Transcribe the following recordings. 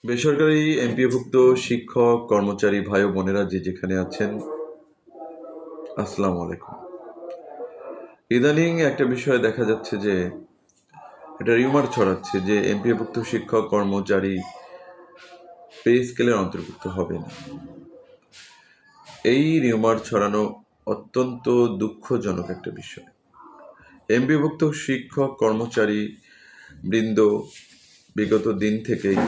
বেসরকারি এমপিওভুক্ত শিক্ষক কর্মচারী ভাই ও বোনেরা যে যেখানে আছেন, আসসালামু আলাইকুম। ইদানিং একটা বিষয় দেখা যাচ্ছে যে একটা রিউমার ছড়াচ্ছে যে এমপিওভুক্ত শিক্ষক কর্মচারী পে স্কেলের অন্তর্ভুক্ত হবে না। এই রিউমার ছড়ানো অত্যন্ত দুঃখজনক একটা বিষয়। এমপিওভুক্ত শিক্ষক কর্মচারী বৃন্দ বিগত দিন থেকেই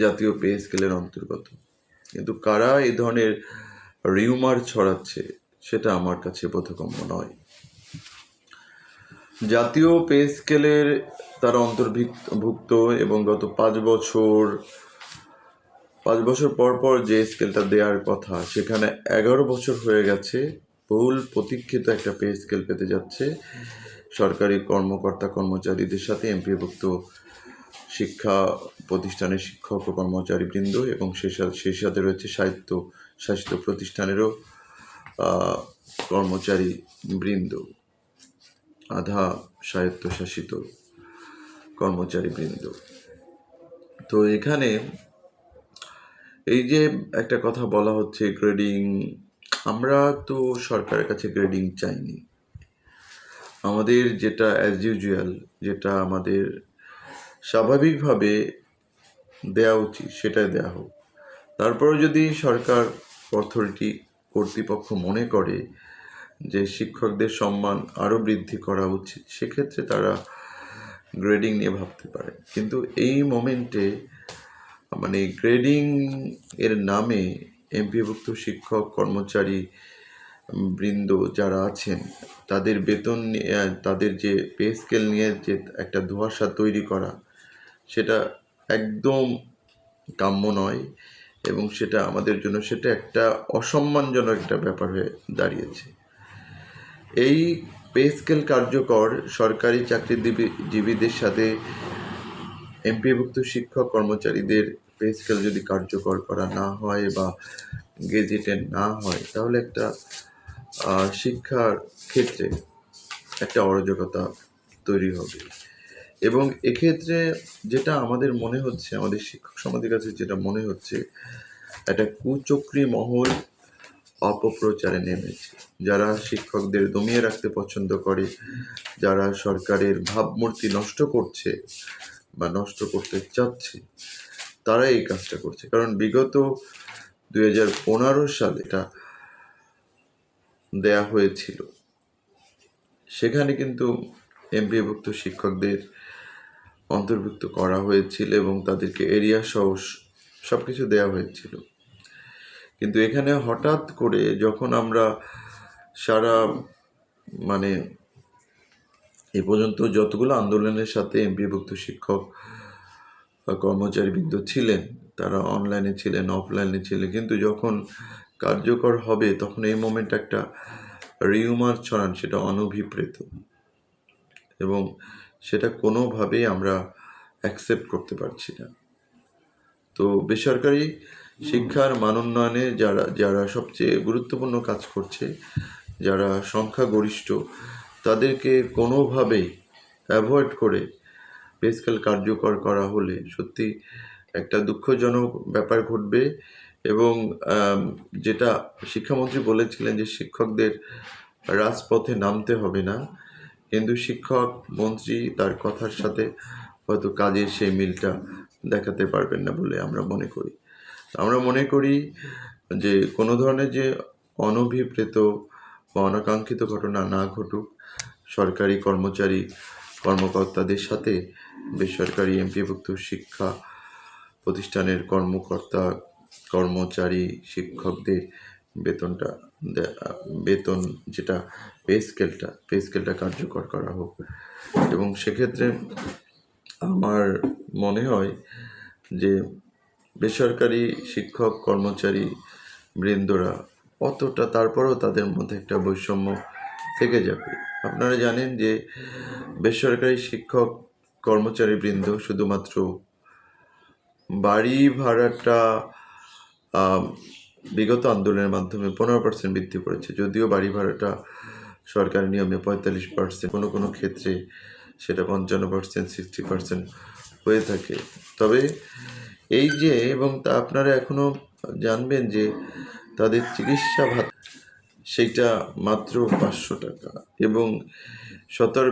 জাতীয় পে স্কেলের অন্তর্গত, কিন্তু কারা এই ধরনের রিউমার ছড়াচ্ছে সেটা আমার কাছে বোধগম্য নয়। জাতীয় পে স্কেলের তারা অন্তর্ভুক্ত এবং গত 5 বছর পর পর যে স্কেলটা দেওয়ার কথা সেখানে 11 বছর হয়ে গেছে। বহুল প্রতীক্ষিত একটা পে স্কেল পেতে যাচ্ছে সরকারি কর্মকর্তা কর্মচারীদের সাথে এমপিওভুক্ত শিক্ষা প্রতিষ্ঠানের শিক্ষক ও কর্মচারীবৃন্দ এবং সেই সাথে রয়েছে স্বাস্থ্য প্রতিষ্ঠানেরও কর্মচারী বৃন্দ, আধা স্বায়ত্তশাসিত কর্মচারীবৃন্দ। তো এখানে এই যে একটা কথা বলা হচ্ছে গ্রেডিং, আমরা তো সরকারের কাছে গ্রেডিং চাইনি। আমাদের যেটা অ্যাজ ইউজুয়াল, যেটা আমাদের স্বাভাবিকভাবে দেওয়া উচিত সেটাই দেওয়া হোক। তারপরে যদি সরকার অথরিটি কর্তৃপক্ষ মনে করে যে শিক্ষকদের সম্মান আরও বৃদ্ধি করা উচিত, সেক্ষেত্রে তারা গ্রেডিং নিয়ে ভাবতে পারে। কিন্তু এই মোমেন্টে মানে গ্রেডিং এর নামে এমপিওভুক্ত শিক্ষক কর্মচারী বৃন্দ যারা আছেন তাদের বেতন, তাদের যে পে স্কেল নিয়ে যে একটা ধোঁয়াশা তৈরি করা, সেটা একদম কাম্য নয় এবং সেটা আমাদের জন্য সেটা একটা অসম্মানজনক একটা ব্যাপার হয়ে দাঁড়িয়েছে। এই পে স্কেল কার্যকর সরকারি চাকরিজীবীদের সাথে এমপিওভুক্ত শিক্ষক কর্মচারীদের পে স্কেল যদি কার্যকর করা না হয় বা গেজেটেড না হয়, তাহলে একটা শিক্ষার ক্ষেত্রে একটা অরাজকতা তৈরি হবে। এবং এক্ষেত্রে যেটা আমাদের মনে হচ্ছে, আমাদের শিক্ষক সমাজের কাছে যেটা মনে হচ্ছে, একটা কুচক্রী মহল অপপ্রচারে নেমেছে, যারা শিক্ষকদের দমিয়ে রাখতে পছন্দ করে, যারা সরকারের ভাবমূর্তি নষ্ট করছে বা নষ্ট করতে চাচ্ছে, তারা এই কাজটা করছে। কারণ বিগত 2015 সালে এটা দেয়া হয়েছিল, সেখানে কিন্তু এমপিওভুক্ত শিক্ষকদের অন্তর্ভুক্ত করা হয়েছিল এবং তাদেরকে এরিয়া সহ সব কিছু দেওয়া হয়েছিল। কিন্তু এখানে হঠাৎ করে যখন আমরা সারা এ পর্যন্ত যতগুলো আন্দোলনের সাথে এমপিওভুক্ত শিক্ষক কর্মচারীবৃন্দ ছিলেন, তারা অনলাইনে ছিলেন, অফলাইনে ছিলেন, কিন্তু যখন কার্যকর হবে তখন এই মোমেন্ট একটা রিউমার ছড়ান, সেটা অনভিপ্রেত এবং সেটা কোনোভাবেই আমরা অ্যাকসেপ্ট করতে পারছি না। তো বেসরকারি শিক্ষার মানোন্নয়নে যারা সবচেয়ে গুরুত্বপূর্ণ কাজ করছে, যারা সংখ্যাগরিষ্ঠ, তাদেরকে কোনোভাবেই অ্যাভয়েড করে পে স্কেল কার্যকর করা হলে সত্যি একটা দুঃখজনক ব্যাপার ঘটবে। এবং যেটা শিক্ষামন্ত্রী বলেছিলেন যে শিক্ষকদের রাজপথে নামতে হবে না, কিন্তু শিক্ষক মন্ত্রী তার কথার সাথে হয়তো কাজের সেই মিলটা দেখাতে পারবেন না বলে আমরা মনে করি যে কোনো ধরনের যে অনভিপ্রেত বা অনাকাঙ্ক্ষিত ঘটনা না ঘটুক। সরকারি কর্মকর্তাদের সাথে বেসরকারি এমপিওভুক্ত শিক্ষা প্রতিষ্ঠানের কর্মচারী শিক্ষকদের বেতন যেটা পে স্কেলটা কার্যকর করা হোক। এবং সেক্ষেত্রে আমার মনে হয় যে বেসরকারি শিক্ষক কর্মচারী বৃন্দরা অতটা, তারপরেও তাদের মধ্যে একটা বৈষম্য থেকে যাবে। আপনারা জানেন যে বেসরকারি শিক্ষক কর্মচারীবৃন্দ শুধুমাত্র বাড়ি ভাড়াটা বিগত আন্দোলনের মাধ্যমে 15% বৃদ্ধি করেছে, যদিও বাড়ি ভাড়াটা সরকারি নিয়মে 45%, কোনো ক্ষেত্রে সেটা 55%, 60% হয়ে থাকে। তবে এই যে এবং তা আপনারা এখনো জানবেন যে তাদের চিকিৎসা ভাতা সেইটা মাত্র 500 টাকা, এবং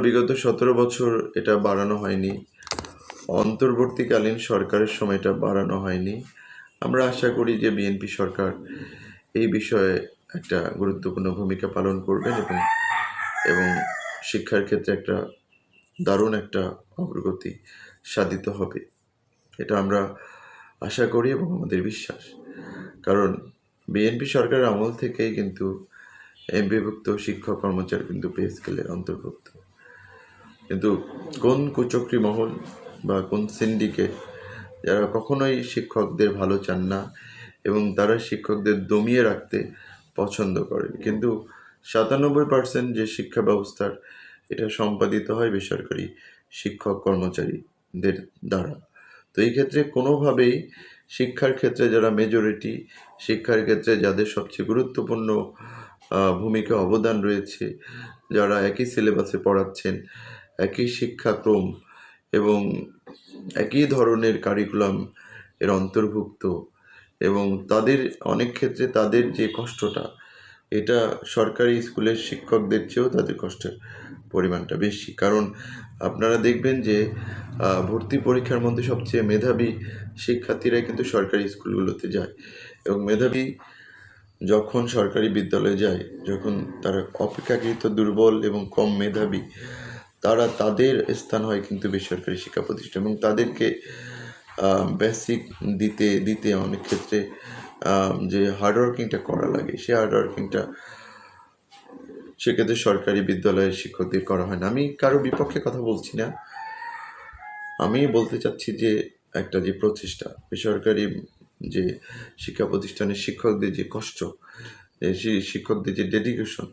বিগত 17 বছর এটা বাড়ানো হয়নি। অন্তর্বর্তীকালীন সরকারের সময় এটা বাড়ানো হয়নি। আমরা আশা করি যে বিএনপি সরকার এই বিষয়ে একটা গুরুত্বপূর্ণ ভূমিকা পালন করবেন এবং এবং শিক্ষার ক্ষেত্রে একটা দারুণ একটা অগ্রগতি সাধিত হবে, এটা আমরা আশা করি এবং আমাদের বিশ্বাস। কারণ বিএনপি সরকারের আমল থেকেই কিন্তু এমপিভুক্ত শিক্ষক কর্মচারী কিন্তু পে স্কেলের অন্তর্ভুক্ত। কিন্তু কোন কুচক্রী মহল বা কোন সিন্ডিকেট যারা কখনোই শিক্ষকদের ভালো চান না এবং তারা শিক্ষকদের দমিয়ে রাখতে পছন্দ করেন, কিন্তু 97% যে শিক্ষা ব্যবস্থার এটা সম্পাদিত হয় বেসরকারি শিক্ষক কর্মচারীদের দ্বারা। তো এই ক্ষেত্রে কোনোভাবেই শিক্ষার ক্ষেত্রে যারা মেজরিটি, শিক্ষার ক্ষেত্রে যাদের সবচেয়ে গুরুত্বপূর্ণ ভূমিকা অবদান রয়েছে, যারা একই সিলেবাসে পড়াচ্ছেন, একই শিক্ষাক্রম এবং একই ধরনের কারিকুলাম এর অন্তর্ভুক্ত, এবং তাদের অনেক ক্ষেত্রে তাদের যে কষ্টটা, এটা সরকারি স্কুলের শিক্ষকদের চেয়েও তাদের কষ্টের পরিমাণটা বেশি। কারণ আপনারা দেখবেন যে ভর্তি পরীক্ষার মধ্যে সবচেয়ে মেধাবী শিক্ষার্থীরাই কিন্তু সরকারি স্কুলগুলোতে যায়, এবং মেধাবী যখন সরকারি বিদ্যালয়ে যায়, যখন তারা অপেক্ষাকৃত দুর্বল এবং কম মেধাবী, তাদের স্থান হয় কিন্তু বেসরকারি শিক্ষা প্রতিষ্ঠান, এবং তাদেরকে বেসিক দিতে দিতে অনেক ক্ষেত্রে যে হার্ডওয়ার্কিংটা করা লাগে, সেই হার্ডওয়ার্কিংটা সেক্ষেত্রে সরকারি বিদ্যালয়ের শিক্ষকদের করা হয় না। আমি কারো বিপক্ষে কথা বলছি না, আমি বলতে চাচ্ছি যে একটা যে প্রচেষ্টা, বেসরকারি যে শিক্ষা প্রতিষ্ঠানের শিক্ষকদের যে কষ্ট, সেই শিক্ষকদের যে ডেডিকেশন,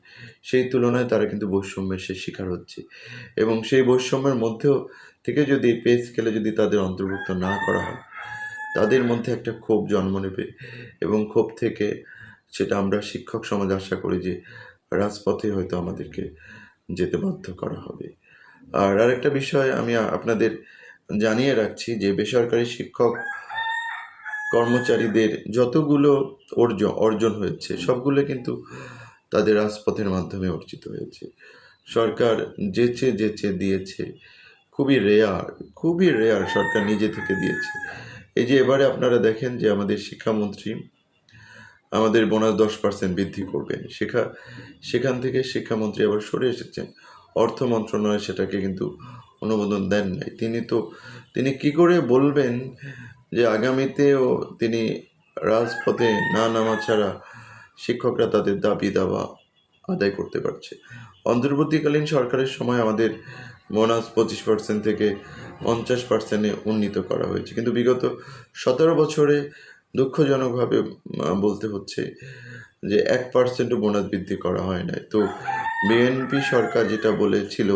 সেই তুলনায় তারা কিন্তু বৈষম্যের সে শিকার হচ্ছে, এবং সেই বৈষম্যের মধ্যেও থেকে যদি পে স্কেলে যদি তাদের অন্তর্ভুক্ত না করা হয়, তাদের মধ্যে একটা ক্ষোভ জন্ম নেবে, এবং ক্ষোভ থেকে সেটা আমরা শিক্ষক সমাজ আশা করি যে রাজপথে হয়তো আমাদেরকে যেতে বাধ্য করা হবে। আর আরেকটা বিষয় আমি আপনাদের জানিয়ে রাখছি যে বেসরকারি শিক্ষক কর্মচারীদের যতগুলো অর্জন হয়েছে সবগুলো কিন্তু তাদের রাজপথের মাধ্যমে অর্জিত হয়েছে। সরকার যেচে দিয়েছে, খুবই রেয়ার সরকার নিজে থেকে দিয়েছে। এই যে এবারে আপনারা দেখেন যে আমাদের শিক্ষামন্ত্রী আমাদের বোনাস 10% বৃদ্ধি করবেন, সেখান থেকে শিক্ষামন্ত্রী আবার সরে এসেছেন, অর্থ মন্ত্রণালয় সেটাকে কিন্তু অনুমোদন দেন নাই। তিনি কি করে বলবেন যে আগামীতেও তিনি রাজপথে না নামা ছাড়া শিক্ষকরা তাদের দাবি দাওয়া আদায় করতে পারছে? অন্তর্বর্তীকালীন সরকারের সময় আমাদের বোনাস 25% থেকে 50%-এ উন্নীত করা হয়েছে, কিন্তু বিগত 17 বছরে দুঃখজনকভাবে বলতে হচ্ছে যে 1%ও বোনাস বৃদ্ধি করা হয় নাই। তো বিএনপি সরকার যেটা বলেছিল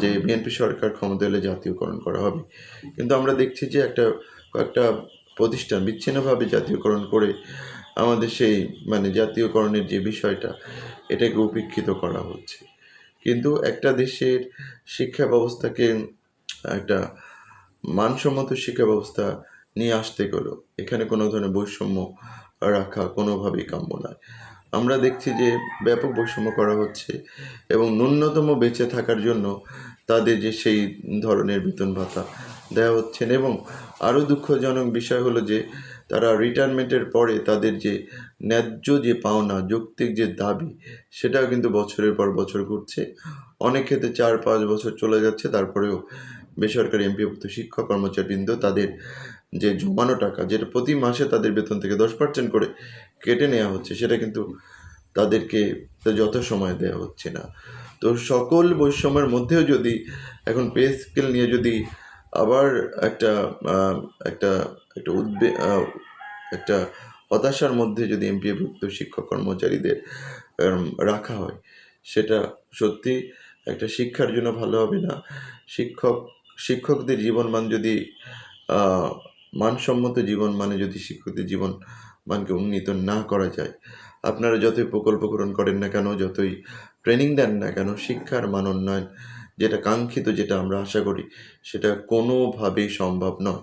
যে বিএনপি সরকার ক্ষমতা এলে জাতীয়করণ করা হবে, কিন্তু আমরা দেখছি যে কয়েকটা প্রতিষ্ঠান বিচ্ছিন্নভাবে জাতীয়করণ করে আমাদের সেই জাতীয়করণের যে বিষয়টা, এটাকে উপেক্ষিত করা হচ্ছে। কিন্তু একটা দেশের শিক্ষা ব্যবস্থাকে একটা মানসম্মত শিক্ষা ব্যবস্থা নিয়ে আসতে গেলেও এখানে কোনো ধরনের বৈষম্য রাখা কোনোভাবেই কাম্য নয়। আমরা দেখছি যে ব্যাপক বৈষম্য করা হচ্ছে, এবং ন্যূনতম বেঁচে থাকার জন্য তাদের যে সেই ধরনের বেতন ভাতা দেওয়া হচ্ছে না, এবং আরও দুঃখজনক বিষয় হলো যে তারা রিটায়ারমেন্টের পরে তাদের যে ন্যায্য যে পাওনা, যৌক্তিক যে দাবি, সেটাও কিন্তু বছরের পর বছর ঘুরছে। অনেক ক্ষেত্রে 4-5 বছর চলে যাচ্ছে, তারপরেও বেসরকারি এমপিভুক্ত শিক্ষক কর্মচারীবৃন্দ তাদের যে জমানো টাকা, যেটা প্রতি মাসে তাদের বেতন থেকে 10% করে কেটে নেওয়া হচ্ছে, সেটা কিন্তু তাদেরকে যথাসময়ে দেওয়া হচ্ছে না। তো সকল বৈষম্যের মধ্যেও যদি এখন পে স্কেল নিয়ে যদি আবার একটা একটা একটা হতাশার মধ্যে যদি এমপিভুক্ত শিক্ষক কর্মচারীদের রাখা হয়, সেটা সত্যি একটা শিক্ষার জন্য ভালো হবে না। শিক্ষকদের জীবনমান যদি মানসম্মত জীবনমানে যদি শিক্ষকদের জীবনমানকে উন্নীত না করা যায়, আপনারা যতই প্রকল্প গ্রহণ করেন না কেন, যতই ট্রেনিং দেন না কেন, শিক্ষার মান উন্নয়ন যেটা কাঙ্ক্ষিত, যেটা আমরা আশা করি, সেটা কোনোভাবেই সম্ভব নয়।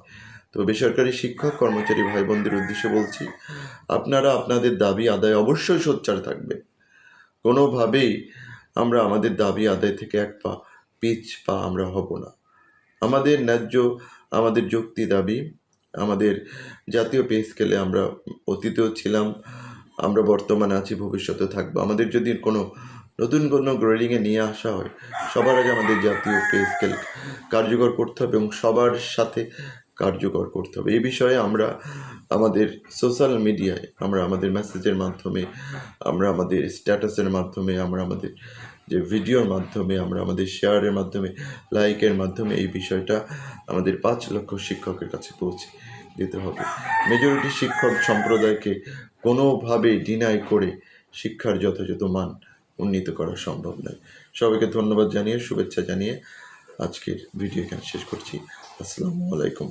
তো বেসরকারি শিক্ষক কর্মচারী ভাই বোনদের উদ্দেশ্যে বলছি, আপনারা আপনাদের দাবি আদায় অবশ্যই সোচ্চার থাকবেন। কোনোভাবেই আমরা আমাদের দাবি আদায় থেকে এক পা আমরা হব না। আমাদের ন্যায্য, আমাদের যুক্তি দাবি, আমাদের জাতীয় পে স্কেলে আমরা অতীতেও ছিলাম, আমরা বর্তমানে আছি, ভবিষ্যতে থাকবো। আমাদের যদি নতুন কোনো গ্রেডিংয়ে নিয়ে আসা হয়, সবার আগে আমাদের জাতীয় পে স্কেল কার্যকর করতে হবে এবং সবার সাথে কার্যকর করতে হবে। এই বিষয়ে আমরা আমাদের সোশ্যাল মিডিয়ায়, আমরা আমাদের মেসেজের মাধ্যমে, আমরা আমাদের স্ট্যাটাসের মাধ্যমে, আমরা আমাদের যে ভিডিওর মাধ্যমে, আমরা আমাদের শেয়ারের মাধ্যমে, লাইকের মাধ্যমে এই বিষয়টা আমাদের 5 লক্ষ শিক্ষকের কাছে পৌঁছে দিতে হবে। মেজরিটি শিক্ষক সম্প্রদায়কে কোনোভাবে ডিনাই করে শিক্ষার যথাযথ মান উন্নীত করা সম্ভব নয়। সবাইকে ধন্যবাদ জানিয়ে, শুভেচ্ছা জানিয়ে আজকের ভিডিও এখানে শেষ করছি। আসসালামু আলাইকুম।